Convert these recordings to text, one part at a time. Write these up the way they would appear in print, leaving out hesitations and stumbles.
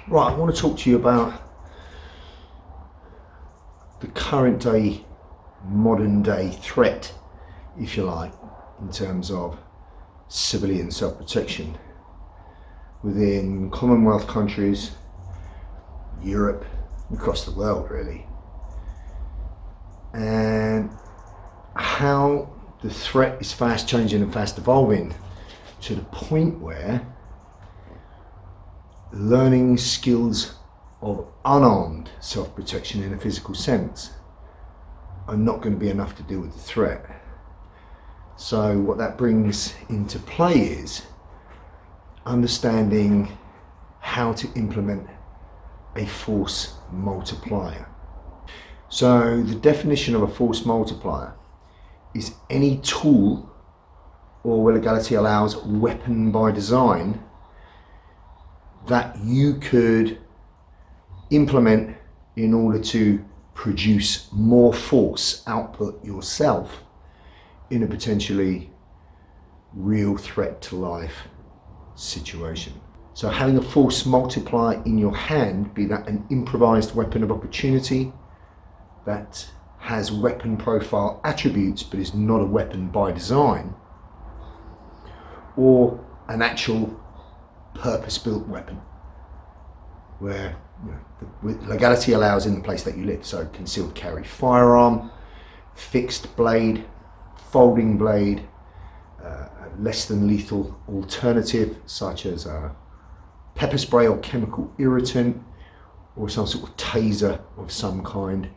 Right, I want to talk to you about the current day, modern day threat, if you like, in terms of civilian self-protection within Commonwealth countries, Europe, across the world really, and how the threat is fast changing and fast evolving to the point where learning skills of unarmed self-protection in a physical sense are not going to be enough to deal with the threat. So what that brings into play is understanding how to implement a force multiplier. So the definition of a force multiplier is any tool, or where legality allows, weapon by design that you could implement in order to produce more force output yourself in a potentially real threat to life situation. So having a force multiplier in your hand, be that an improvised weapon of opportunity that has weapon profile attributes but is not a weapon by design, or an actual purpose-built weapon where the legality allows in the place that you live. So concealed carry firearm, fixed blade, folding blade, less than lethal alternative such as pepper spray or chemical irritant, or some sort of taser of some kind,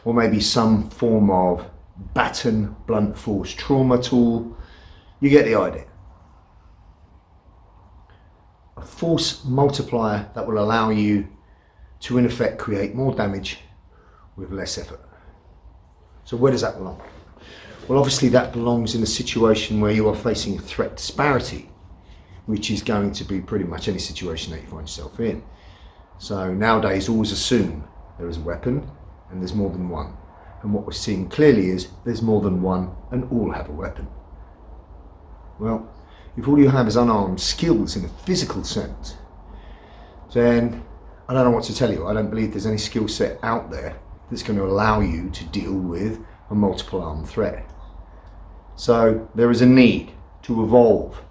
or maybe some form of baton blunt force trauma tool. You get the idea. A force multiplier that will allow you to in effect create more damage with less effort. So where does that belong? Well, obviously that belongs in a situation where you are facing a threat disparity, which is going to be pretty much any situation that you find yourself in. So nowadays always assume there is a weapon and there's more than one. And what we're seeing clearly is there's more than one and all have a weapon. Well, if all you have is unarmed skills in a physical sense, then I don't know what to tell you. I don't believe there's any skill set out there that's going to allow you to deal with a multiple armed threat. So there is a need to evolve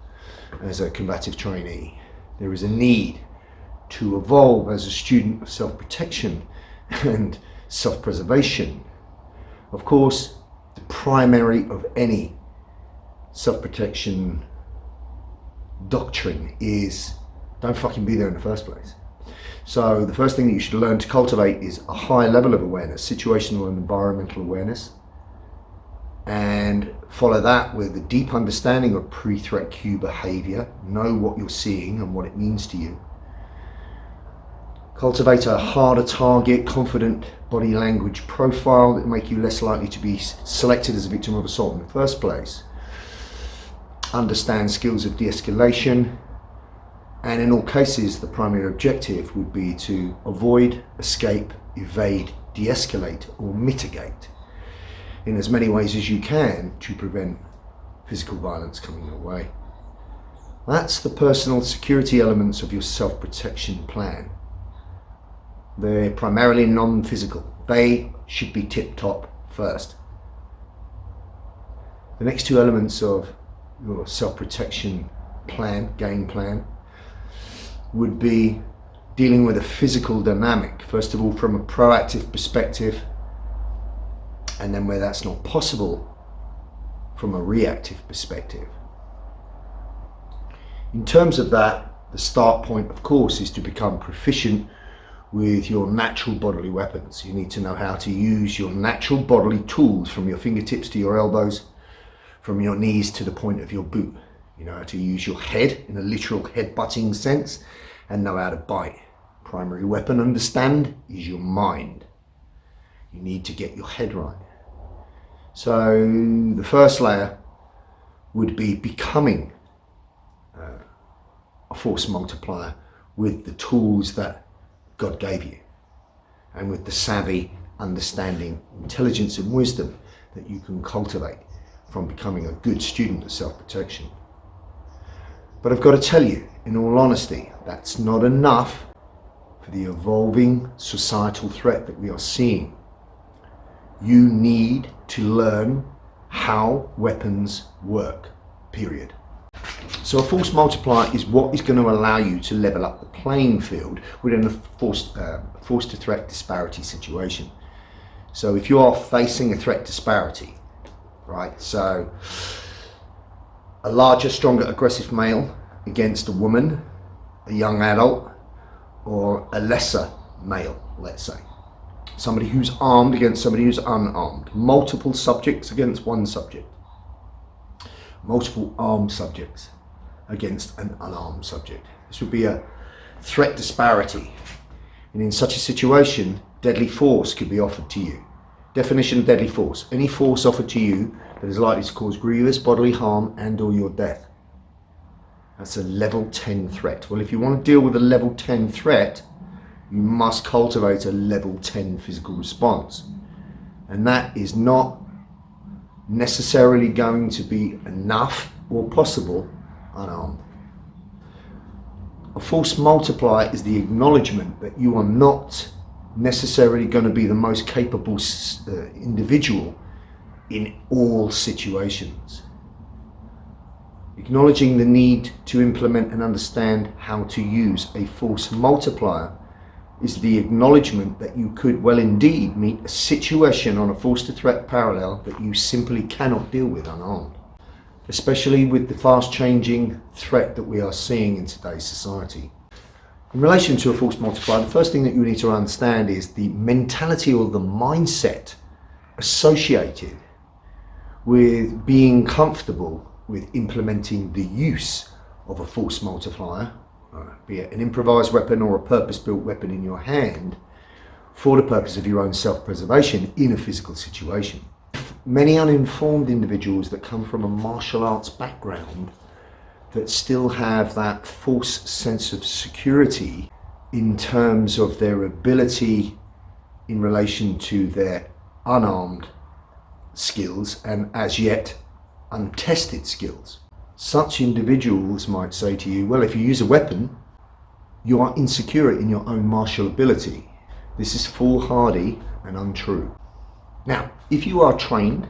as a combative trainee. There is a need to evolve as a student of self-protection and self-preservation. Of course, the primary of any self-protection doctrine is don't fucking be there in the first place. So the first thing that you should learn to cultivate is a high level of awareness, situational and environmental awareness, and follow that with a deep understanding of pre-threat cue behavior. Know what you're seeing and what it means to you. Cultivate a harder target, confident body language profile that will make you less likely to be selected as a victim of assault in the first place. Understand skills of de-escalation, and in all cases the primary objective would be to avoid, escape, evade, de-escalate or mitigate in as many ways as you can to prevent physical violence coming your way. That's the personal security elements of your self-protection plan. They're primarily non-physical. They should be tip-top first. The next two elements of your self-protection plan, game plan, would be dealing with a physical dynamic. First of all, from a proactive perspective, and then where that's not possible, from a reactive perspective. In terms of that, the start point, of course, is to become proficient with your natural bodily weapons. You need to know how to use your natural bodily tools, from your fingertips to your elbows, from your knees to the point of your boot. You know how to use your head in a literal head-butting sense, and know how to bite. Primary weapon, understand, is your mind. You need to get your head right. So the first layer would be becoming a force multiplier with the tools that God gave you, and with the savvy, understanding, intelligence and wisdom that you can cultivate from becoming a good student of self-protection. But I've got to tell you, in all honesty, that's not enough for the evolving societal threat that we are seeing, you need to learn how weapons work, period. So a force multiplier is what is going to allow you to level up the playing field within a force to threat disparity situation. So if you are facing a threat disparity, right, so a larger, stronger, aggressive male against a woman, a young adult, or a lesser male, let's say. Somebody who's armed against somebody who's unarmed. Multiple subjects against one subject. Multiple armed subjects against an unarmed subject. This would be a threat disparity. And in such a situation, deadly force could be offered to you. Definition of deadly force: any force offered to you that is likely to cause grievous bodily harm and or your death. That's a level 10 threat. Well, if you want to deal with a level 10 threat, you must cultivate a level 10 physical response. And that is not necessarily going to be enough or possible unarmed. A force multiplier is the acknowledgement that you are not necessarily going to be the most capable individual in all situations. Acknowledging the need to implement and understand how to use a force multiplier is the acknowledgement that you could well indeed meet a situation on a force to threat parallel that you simply cannot deal with unarmed, especially with the fast changing threat that we are seeing in today's society. In relation to a force multiplier, the first thing that you need to understand is the mentality or the mindset associated with being comfortable with implementing the use of a force multiplier, be it an improvised weapon or a purpose-built weapon in your hand, for the purpose of your own self-preservation in a physical situation. Many uninformed individuals that come from a martial arts background that still have that false sense of security in terms of their ability in relation to their unarmed skills and as yet untested skills. Such individuals might say to you, well, if you use a weapon, you are insecure in your own martial ability. This is foolhardy and untrue. Now, if you are trained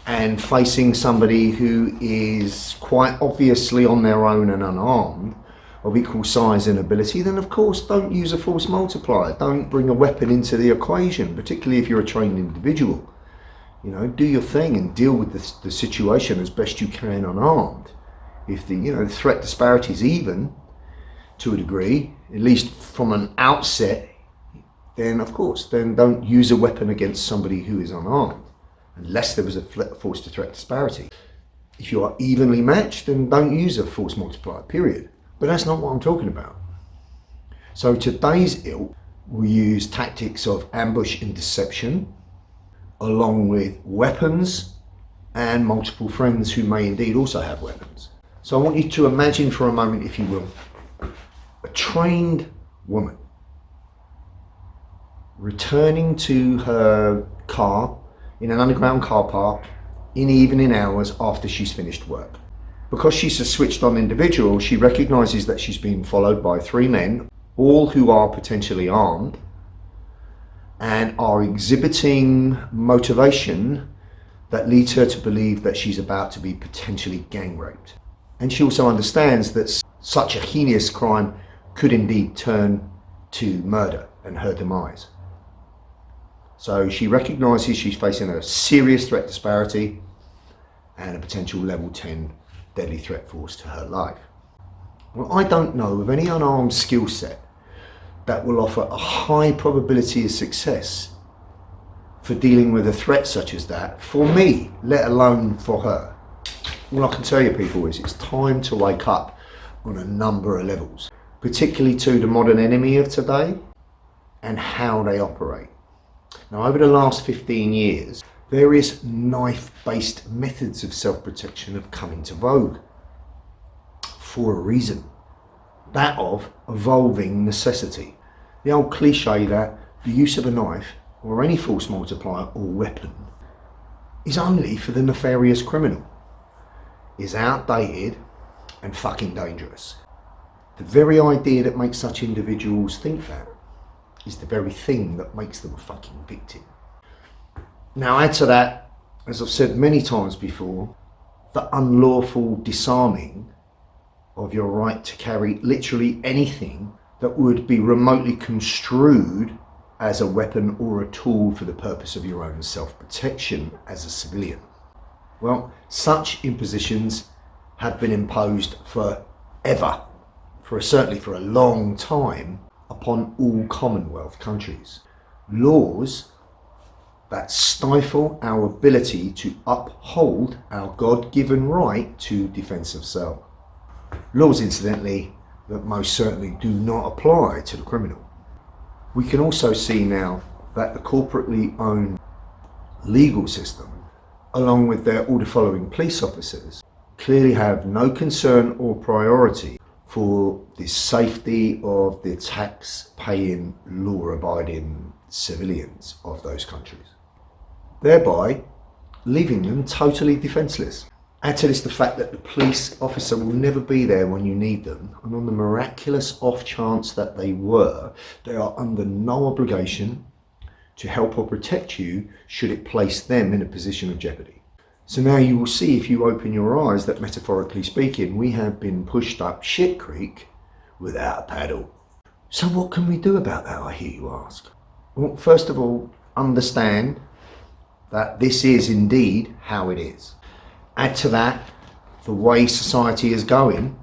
and facing somebody who is quite obviously on their own and unarmed, of equal size and ability, then of course don't use a force multiplier. Don't bring a weapon into the equation, particularly if you're a trained individual. You know, do your thing and deal with the situation as best you can unarmed. If the threat disparity is even to a degree, at least from an outset, then of course, then don't use a weapon against somebody who is unarmed, unless there was a force to threat disparity. If you are evenly matched, then don't use a force multiplier, period. But that's not what I'm talking about. So today's ilk will use tactics of ambush and deception, along with weapons and multiple friends who may indeed also have weapons. So I want you to imagine for a moment, if you will, a trained woman returning to her car in an underground car park in evening hours after she's finished work. Because she's a switched on individual, she recognizes that she's being followed by 3 men, all who are potentially armed and are exhibiting motivation that leads her to believe that she's about to be potentially gang raped. And she also understands that such a heinous crime could indeed turn to murder and her demise. So she recognizes she's facing a serious threat disparity and a potential level 10 deadly threat force to her life. Well, I don't know of any unarmed skill set that will offer a high probability of success for dealing with a threat such as that for me, let alone for her. All I can tell you, people, is it's time to wake up on a number of levels, particularly to the modern enemy of today and how they operate. Now, over the last 15 years, various knife-based methods of self-protection have come into vogue for a reason, that of evolving necessity. The old cliche that the use of a knife or any force multiplier or weapon is only for the nefarious criminal is outdated and fucking dangerous. The very idea that makes such individuals think that is the very thing that makes them a fucking victim. Now add to that, as I've said many times before, the unlawful disarming of your right to carry literally anything that would be remotely construed as a weapon or a tool for the purpose of your own self-protection as a civilian. Well, such impositions have been imposed forever, certainly for a long time, upon all Commonwealth countries. Laws that stifle our ability to uphold our God-given right to defence of self. Laws, incidentally, that most certainly do not apply to the criminal. We can also see now that the corporately owned legal system, along with their order-following police officers, clearly have no concern or priority for the safety of the tax-paying, law-abiding civilians of those countries, thereby leaving them totally defenceless. Add to this the fact that the police officer will never be there when you need them, and on the miraculous off chance that they were, they are under no obligation to help or protect you should it place them in a position of jeopardy. So now you will see, if you open your eyes, that metaphorically speaking, we have been pushed up shit creek without a paddle. So what can we do about that, I hear you ask? Well, first of all, understand that this is indeed how it is. Add to that the way society is going,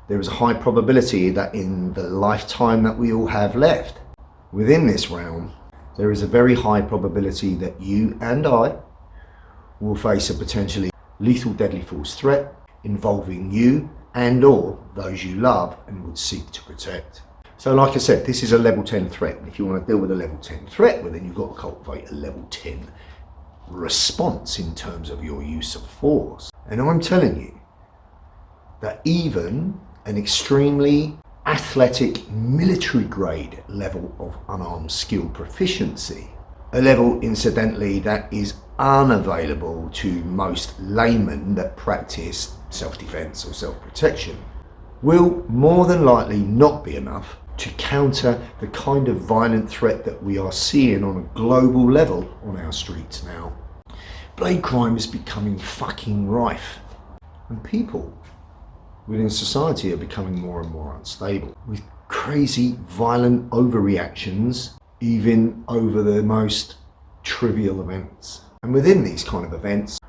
there is a high probability that in the lifetime that we all have left within this realm, there is a very high probability that you and I will face a potentially lethal deadly force threat involving you and or those you love and would seek to protect. So like I said, this is a level 10 threat, and if you want to deal with a level 10 threat, well then you've got to cultivate a level 10 response in terms of your use of force. And I'm telling you that even an extremely athletic military grade level of unarmed skill proficiency, a level incidentally that is unavailable to most laymen that practice self-defense or self-protection, will more than likely not be enough to counter the kind of violent threat that we are seeing on a global level on our streets now. Blade crime is becoming fucking rife, and people within society are becoming more and more unstable, with crazy violent overreactions even over the most trivial events. And within these kind of events,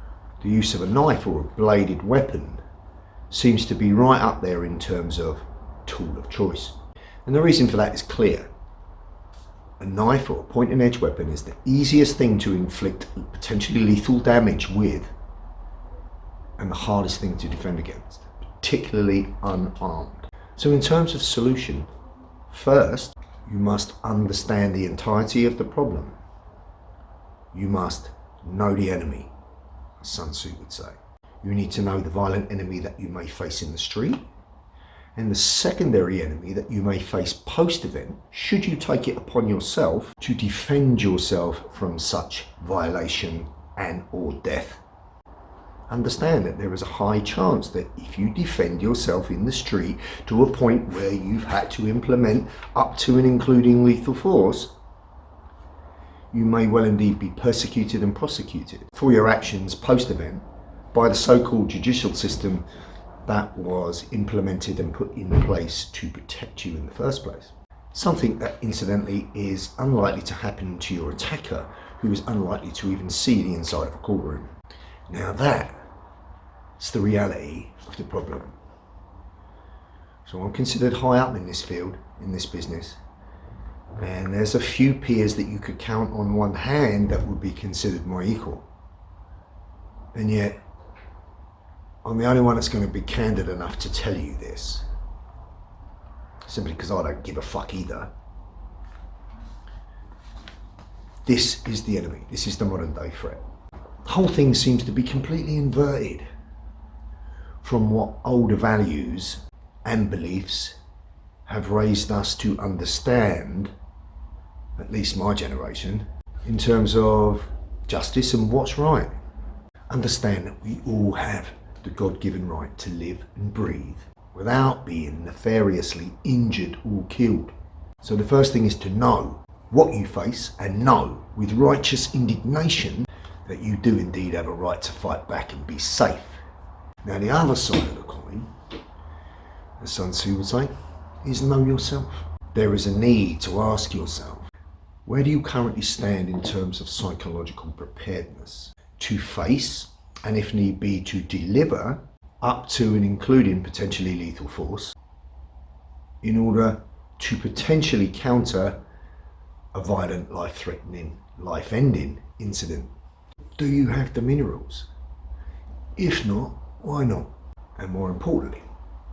the use of a knife or a bladed weapon seems to be right up there in terms of tool of choice. And the reason for that is clear. A knife or a point and edge weapon is the easiest thing to inflict potentially lethal damage with, and the hardest thing to defend against, particularly unarmed. So in terms of solution, first, you must understand the entirety of the problem. You must know the enemy, as Sun Tzu would say. You need to know the violent enemy that you may face in the street, and the secondary enemy that you may face post-event, should you take it upon yourself to defend yourself from such violation and or death. Understand that there is a high chance that if you defend yourself in the street to a point where you've had to implement up to and including lethal force, you may well indeed be persecuted and prosecuted for your actions post-event by the so-called judicial system that was implemented and put in place to protect you in the first place. Something that incidentally is unlikely to happen to your attacker, who is unlikely to even see the inside of a courtroom. Now that's the reality of the problem. So I'm considered high up in this field, in this business, and there's a few peers that you could count on one hand that would be considered my equal. And yet, I'm the only one that's going to be candid enough to tell you this, simply because I don't give a fuck either. This is the enemy. This is the modern day threat. The whole thing seems to be completely inverted from what older values and beliefs have raised us to understand, at least my generation, in terms of justice and what's right. Understand that we all have the God-given right to live and breathe without being nefariously injured or killed. So the first thing is to know what you face and know with righteous indignation that you do indeed have a right to fight back and be safe. Now the other side of the coin, as Sun Tzu would say, is know yourself. There is a need to ask yourself, where do you currently stand in terms of psychological preparedness to face, and if need be to deliver, up to and including potentially lethal force, in order to potentially counter a violent, life-threatening, life-ending incident? Do you have the minerals? If not, why not? And more importantly,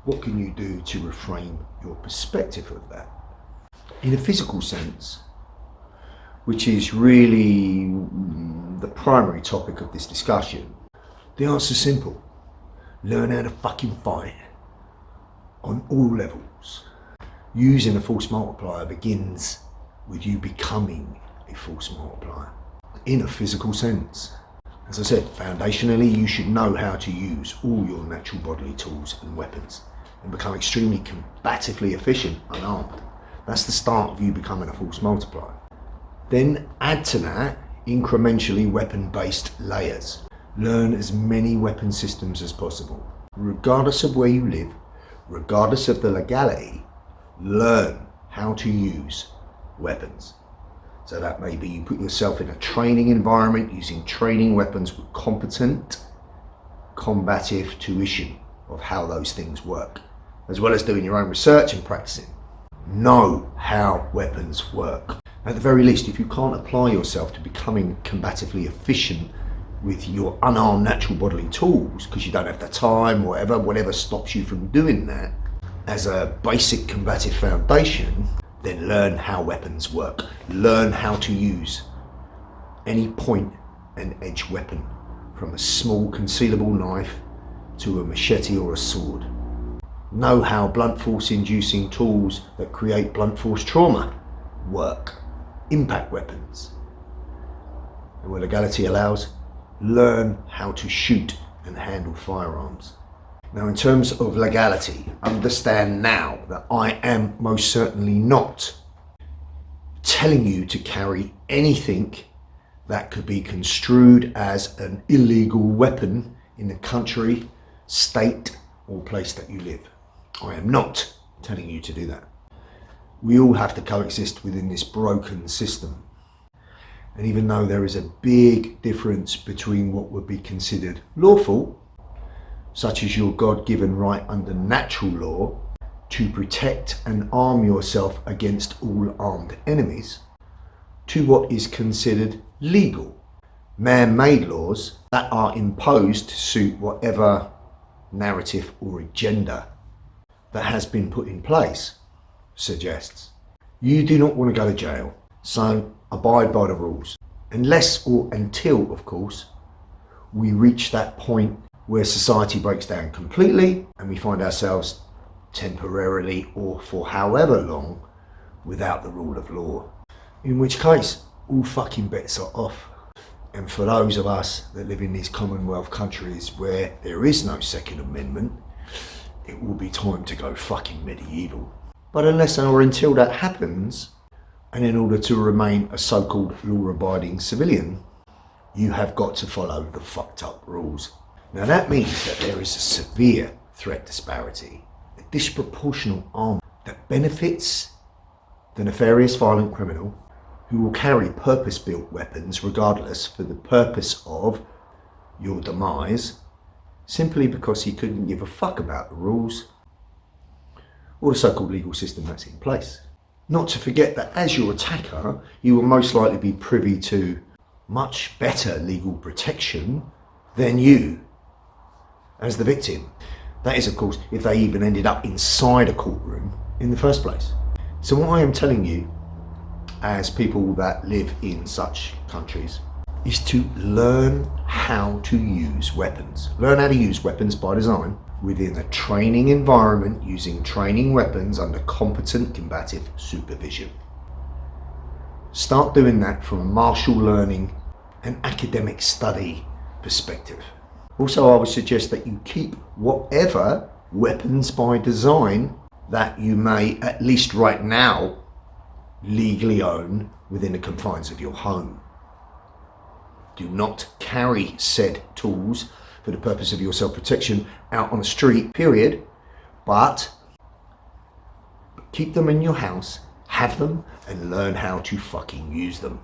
what can you do to reframe your perspective of that? In a physical sense, which is really the primary topic of this discussion, the answer's simple. Learn how to fucking fight on all levels. Using a force multiplier begins with you becoming a force multiplier in a physical sense. As I said, foundationally, you should know how to use all your natural bodily tools and weapons and become extremely combatively efficient unarmed. That's the start of you becoming a force multiplier. Then add to that incrementally weapon-based layers. Learn as many weapon systems as possible. Regardless of where you live, regardless of the legality, learn how to use weapons. So that may be you put yourself in a training environment using training weapons with competent, combative tuition of how those things work, as well as doing your own research and practicing. Know how weapons work. At the very least, if you can't apply yourself to becoming combatively efficient with your unarmed natural bodily tools, because you don't have the time, whatever stops you from doing that, as a basic combative foundation, then learn how weapons work. Learn how to use any point and edge weapon, from a small concealable knife to a machete or a sword. Know how blunt force inducing tools that create blunt force trauma work. Impact weapons. And where legality allows, learn how to shoot and handle firearms. Now, in terms of legality, understand now that I am most certainly not telling you to carry anything that could be construed as an illegal weapon in the country, state, or place that you live. I am not telling you to do that. We all have to coexist within this broken system. And even though there is a big difference between what would be considered lawful, such as your God-given right under natural law to protect and arm yourself against all armed enemies, to what is considered legal, man-made laws that are imposed to suit whatever narrative or agenda that has been put in place suggests. You do not want to go to jail, so abide by the rules. Unless or until, of course, we reach that point where society breaks down completely and we find ourselves temporarily or for however long without the rule of law. In which case, all fucking bets are off. And for those of us that live in these Commonwealth countries where there is no Second Amendment, it will be time to go fucking medieval. But unless or until that happens, and in order to remain a so-called law-abiding civilian, you have got to follow the fucked up rules. Now that means that there is a severe threat disparity, a disproportional arm that benefits the nefarious violent criminal who will carry purpose-built weapons regardless for the purpose of your demise, simply because he couldn't give a fuck about the rules or the so-called legal system that's in place. Not to forget that as your attacker, you will most likely be privy to much better legal protection than you as the victim. That is, of course, if they even ended up inside a courtroom in the first place. So what I am telling you, as people that live in such countries, is to learn how to use weapons. Learn how to use weapons by design within a training environment using training weapons under competent combative supervision. Start doing that from a martial learning and academic study perspective. Also, I would suggest that you keep whatever weapons by design that you may, at least right now, legally own within the confines of your home. Do not carry said tools for the purpose of your self-protection out on the street, period, but keep them in your house, have them, and learn how to fucking use them.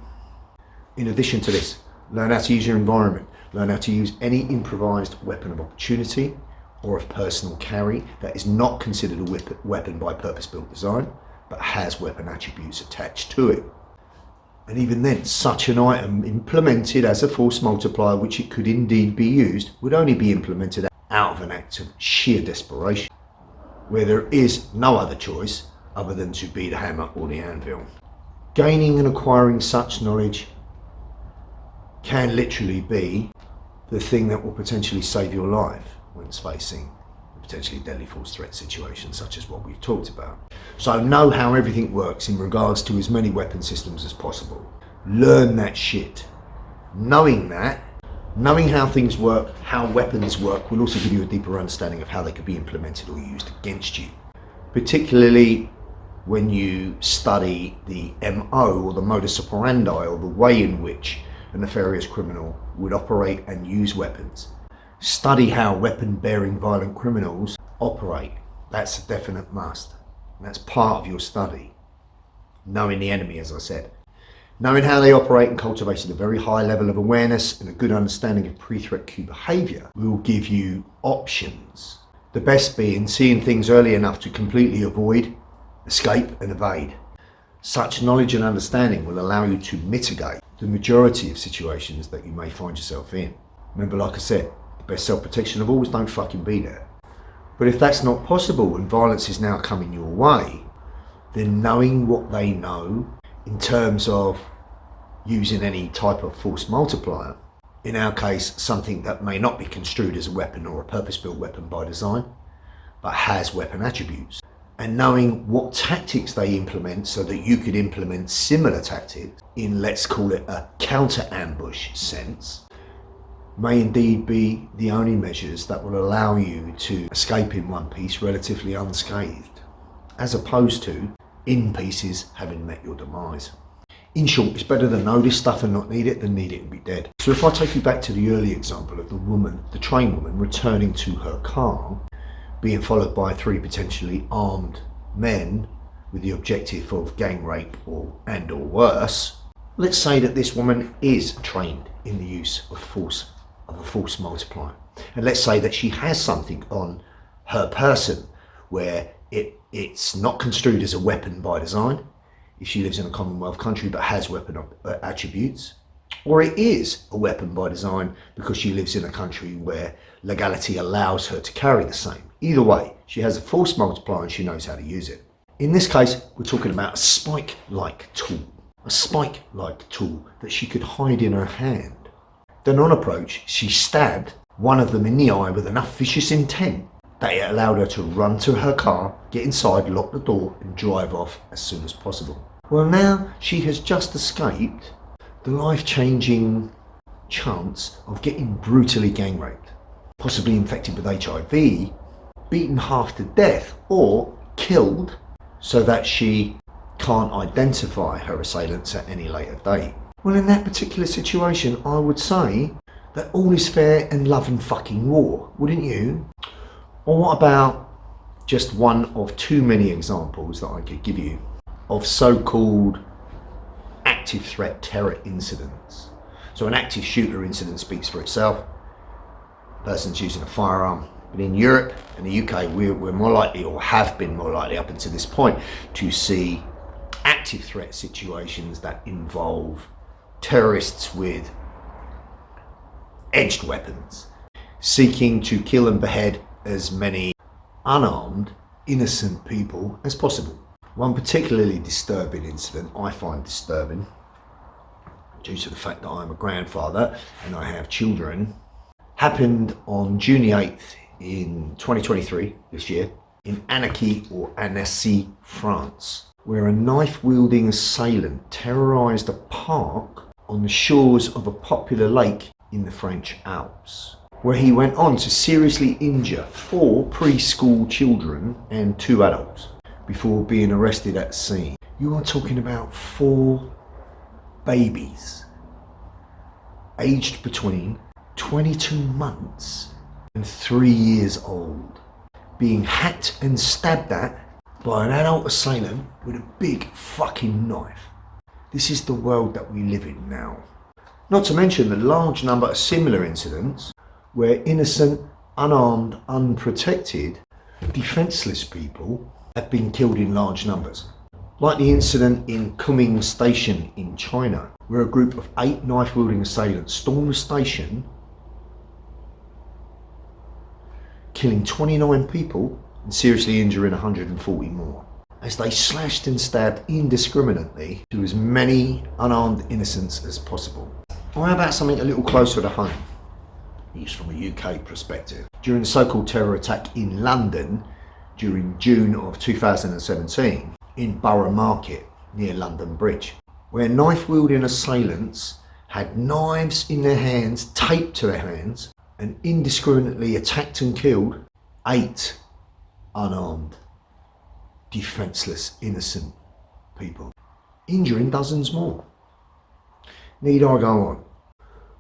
In addition to this, learn how to use your environment, learn how to use any improvised weapon of opportunity or of personal carry that is not considered a weapon by purpose-built design, but has weapon attributes attached to it. And even then, such an item implemented as a force multiplier, which it could indeed be used, would only be implemented out of an act of sheer desperation, where there is no other choice other than to be the hammer or the anvil. Gaining and acquiring such knowledge can literally be the thing that will potentially save your life when it's facing a potentially deadly force threat situation such as what we've talked about. So know how everything works in regards to as many weapon systems as possible. Learn that shit. Knowing how things work, how weapons work, will also give you a deeper understanding of how they could be implemented or used against you. Particularly when you study the MO or the modus operandi, or the way in which a nefarious criminal would operate and use weapons. Study how weapon-bearing violent criminals operate. That's a definite must. And that's part of your study. Knowing the enemy, as I said. Knowing how they operate and cultivating a very high level of awareness and a good understanding of pre-threat cue behaviour will give you options. The best being seeing things early enough to completely avoid, escape and evade. Such knowledge and understanding will allow you to mitigate the majority of situations that you may find yourself in. Remember, like I said, the best self-protection of all is don't fucking be there. But if that's not possible and violence is now coming your way, then knowing what they know in terms of using any type of force multiplier, in our case something that may not be construed as a weapon or a purpose-built weapon by design, but has weapon attributes, and knowing what tactics they implement so that you could implement similar tactics in, let's call it, a counter-ambush sense, may indeed be the only measures that will allow you to escape in one piece relatively unscathed, as opposed to in pieces having met your demise. In short, it's better to know this stuff and not need it than need it and be dead. So if I take you back to the early example of the train woman returning to her car, being followed by 3 potentially armed men with the objective of gang rape or worse, let's say that this woman is trained in the use of a force multiplier. And let's say that she has something on her person where it's not construed as a weapon by design, if she lives in a Commonwealth country but has weapon attributes, or it is a weapon by design because she lives in a country where legality allows her to carry the same. Either way, she has a force multiplier and she knows how to use it. In this case, we're talking about a spike-like tool. A spike-like tool that she could hide in her hand. Then on approach, she stabbed one of them in the eye with enough vicious intent that it allowed her to run to her car, get inside, lock the door and drive off as soon as possible. Well, now she has just escaped the life-changing chance of getting brutally gang raped, possibly infected with HIV, beaten half to death or killed so that she can't identify her assailants at any later date. Well, in that particular situation, I would say that all is fair in love and fucking war, wouldn't you? Or what about just one of too many examples that I could give you of so-called active threat terror incidents? So an active shooter incident speaks for itself. Person's using a firearm. But in Europe and the UK, we're more likely, or have been more likely up until this point, to see active threat situations that involve terrorists with edged weapons, seeking to kill and behead as many unarmed, innocent people as possible. One particularly disturbing incident I find disturbing, due to the fact that I'm a grandfather and I have children, happened on June 8th in 2023, this year, in Ansc France, where a knife-wielding assailant terrorised a park on the shores of a popular lake in the French Alps. where he went on to seriously injure 4 preschool children and 2 adults before being arrested at the scene. You are talking about 4 babies aged between 22 months and 3 years old being hacked and stabbed at by an adult assailant with a big fucking knife. This is the world that we live in now. Not to mention the large number of similar incidents where innocent, unarmed, unprotected, defenceless people have been killed in large numbers. Like the incident in Kunming Station in China, where a group of 8 knife-wielding assailants stormed the station, killing 29 people and seriously injuring 140 more, as they slashed and stabbed indiscriminately to as many unarmed innocents as possible. Or how about something a little closer to home, used from a UK perspective? During the so-called terror attack in London during June of 2017 in Borough Market near London Bridge, where knife-wielding assailants had knives in their hands, taped to their hands, and indiscriminately attacked and killed 8 unarmed, defenceless, innocent people, injuring dozens more. Need I go on?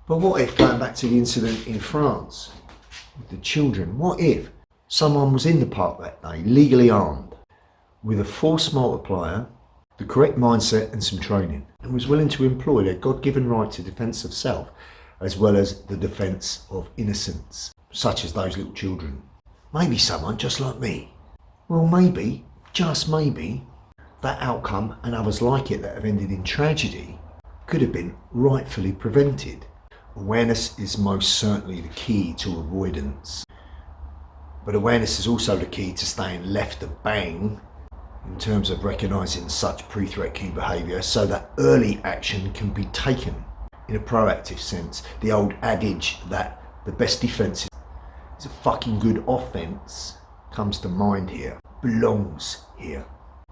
But what if, going back to the incident in France with the children, what if someone was in the park that day, legally armed, with a force multiplier, the correct mindset and some training, and was willing to employ their God-given right to defence of self, as well as the defence of innocents, such as those little children? Maybe someone just like me. Well, maybe, just maybe, that outcome and others like it that have ended in tragedy could have been rightfully prevented. Awareness is most certainly the key to avoidance. But awareness is also the key to staying left of bang in terms of recognising such pre-threat cue behaviour so that early action can be taken in a proactive sense. The old adage that the best defence is a fucking good offence comes to mind here, belongs here,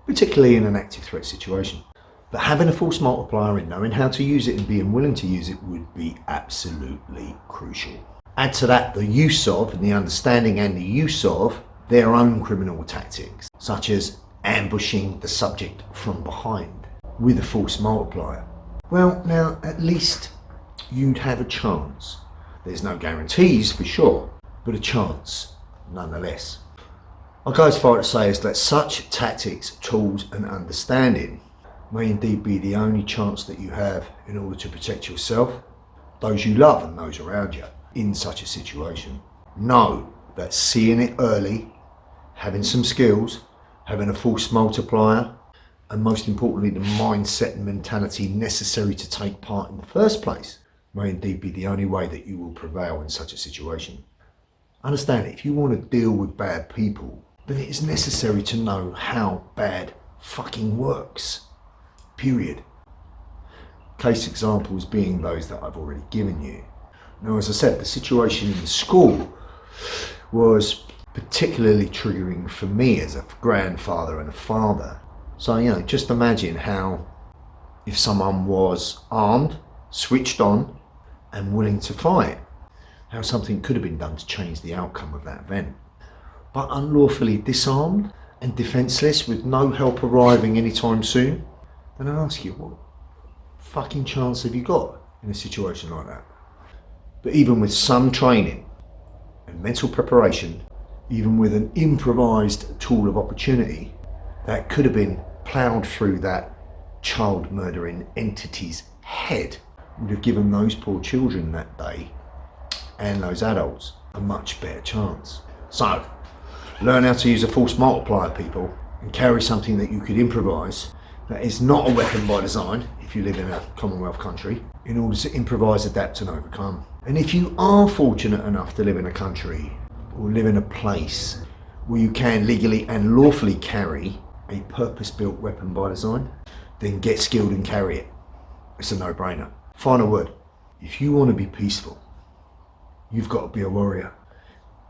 particularly in an active threat situation. But having a force multiplier and knowing how to use it and being willing to use it would be absolutely crucial. Add to that the use of, and the understanding and the use of, their own criminal tactics, such as ambushing the subject from behind with a force multiplier. Well, now at least you'd have a chance. There's no guarantees for sure, but a chance nonetheless. I'll go as far as to say is that such tactics, tools and understanding may indeed be the only chance that you have in order to protect yourself, those you love and those around you in such a situation. Know that seeing it early, having some skills, having a force multiplier, and most importantly the mindset and mentality necessary to take part in the first place may indeed be the only way that you will prevail in such a situation. Understand, if you want to deal with bad people, then it is necessary to know how bad fucking works. Period. Case examples being those that I've already given you. Now, as I said, the situation in the school was particularly triggering for me as a grandfather and a father. So, just imagine how if someone was armed, switched on, and willing to fight, how something could have been done to change the outcome of that event. But unlawfully disarmed and defenceless with no help arriving anytime soon, then I ask you, what fucking chance have you got in a situation like that? But even with some training and mental preparation, even with an improvised tool of opportunity that could have been ploughed through that child murdering entity's head, would have given those poor children that day and those adults a much better chance. So, learn how to use a force multiplier, people, and carry something that you could improvise that is not a weapon by design if you live in a Commonwealth country, in order to improvise, adapt and overcome. And if you are fortunate enough to live in a country or live in a place where you can legally and lawfully carry a purpose-built weapon by design, then get skilled and carry it. It's a no-brainer. Final word, if you want to be peaceful, you've got to be a warrior.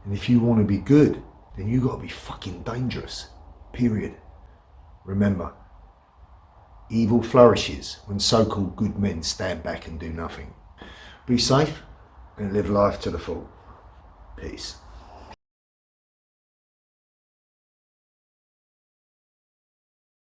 And if you want to be good, then you've got to be fucking dangerous. Period. Remember, evil flourishes when so-called good men stand back and do nothing. Be safe and live life to the full. Peace.